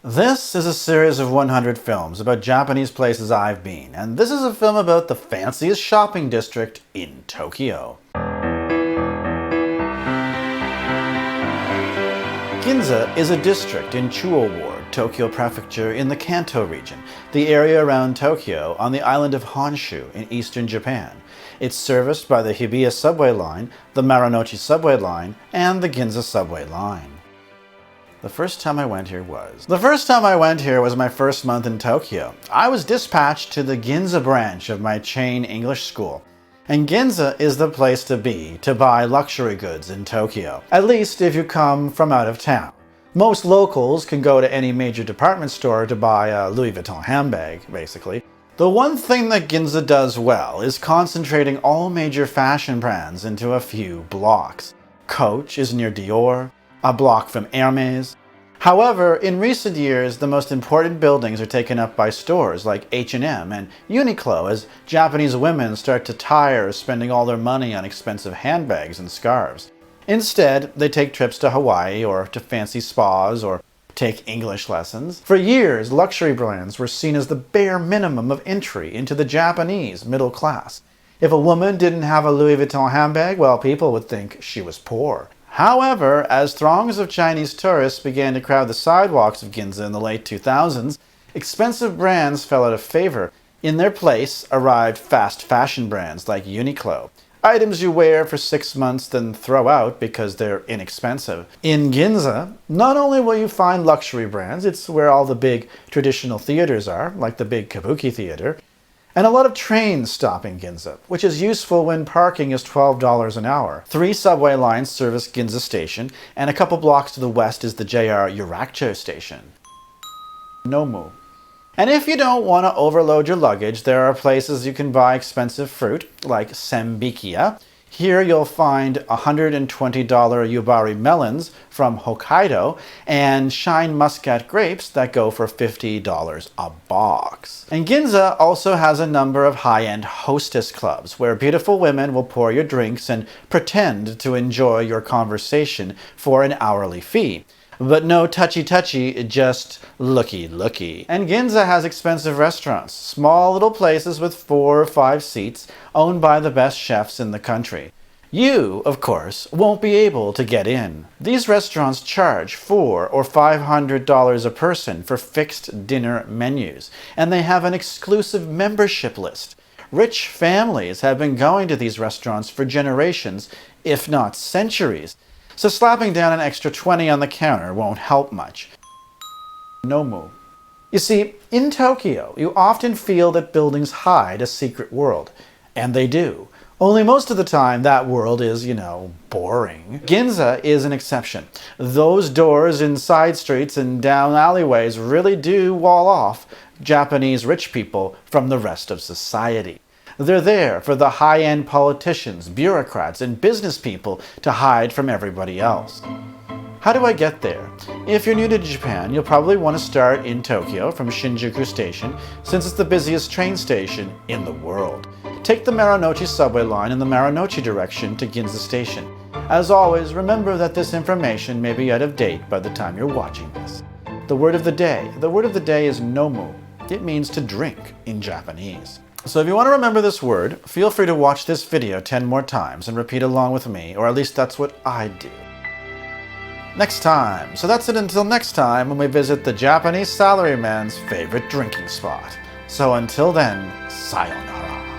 This is a series of 100 films about Japanese places I've been, and this is a film about the fanciest shopping district in Tokyo. Ginza is a district in Chuo Ward, Tokyo Prefecture in the Kanto region, the area around Tokyo on the island of Honshu in eastern Japan. It's serviced by the Hibiya Subway Line, the Marunochi Subway Line, and the Ginza Subway Line. The first time I went here was my first month in Tokyo. I was dispatched to the Ginza branch of my chain English school. And Ginza is the place to be to buy luxury goods in Tokyo, at least if you come from out of town. Most locals can go to any major department store to buy a Louis Vuitton handbag, basically. The one thing that Ginza does well is concentrating all major fashion brands into a few blocks. Coach is near Dior, a block from Hermes. However, in recent years, the most important buildings are taken up by stores like H&M and Uniqlo as Japanese women start to tire of spending all their money on expensive handbags and scarves. Instead, they take trips to Hawaii or to fancy spas or take English lessons. For years, luxury brands were seen as the bare minimum of entry into the Japanese middle class. If a woman didn't have a Louis Vuitton handbag, well, people would think she was poor. However, as throngs of Chinese tourists began to crowd the sidewalks of Ginza in the late 2000s, expensive brands fell out of favor. In their place arrived fast fashion brands like Uniqlo, items you wear for 6 months then throw out because they're inexpensive. In Ginza, not only will you find luxury brands, it's where all the big traditional theaters are, like the big Kabuki Theater, and a lot of trains stop in Ginza, which is useful when parking is $12 an hour. 3 subway lines service Ginza Station, and a couple blocks to the west is the JR Yurakcho Station. Nomu. And if you don't want to overload your luggage, there are places you can buy expensive fruit, like Senbikia. Here you'll find $120 Yubari melons from Hokkaido and shine muscat grapes that go for $50 a box. And Ginza also has a number of high-end hostess clubs where beautiful women will pour your drinks and pretend to enjoy your conversation for an hourly fee. But no touchy-touchy, just looky-looky. And Ginza has expensive restaurants, small little places with 4 or 5 seats, owned by the best chefs in the country. You, of course, won't be able to get in. These restaurants charge $400 or $500 a person for fixed dinner menus, and they have an exclusive membership list. Rich families have been going to these restaurants for generations, if not centuries. So slapping down an extra 20 on the counter won't help much. Nomu. You see, in Tokyo, you often feel that buildings hide a secret world. And they do. Only most of the time, that world is, boring. Ginza is an exception. Those doors in side streets and down alleyways really do wall off Japanese rich people from the rest of society. They're there for the high-end politicians, bureaucrats, and business people to hide from everybody else. How do I get there? If you're new to Japan, you'll probably want to start in Tokyo from Shinjuku Station, since it's the busiest train station in the world. Take the Marunochi Subway Line in the Marunochi direction to Ginza Station. As always, remember that this information may be out of date by the time you're watching this. The word of the day is nomu. It means to drink in Japanese. So if you want to remember this word, feel free to watch this video 10 more times and repeat along with me, or at least that's what I do. Next time. So that's it until next time when we visit the Japanese salaryman's favorite drinking spot. So until then, sayonara.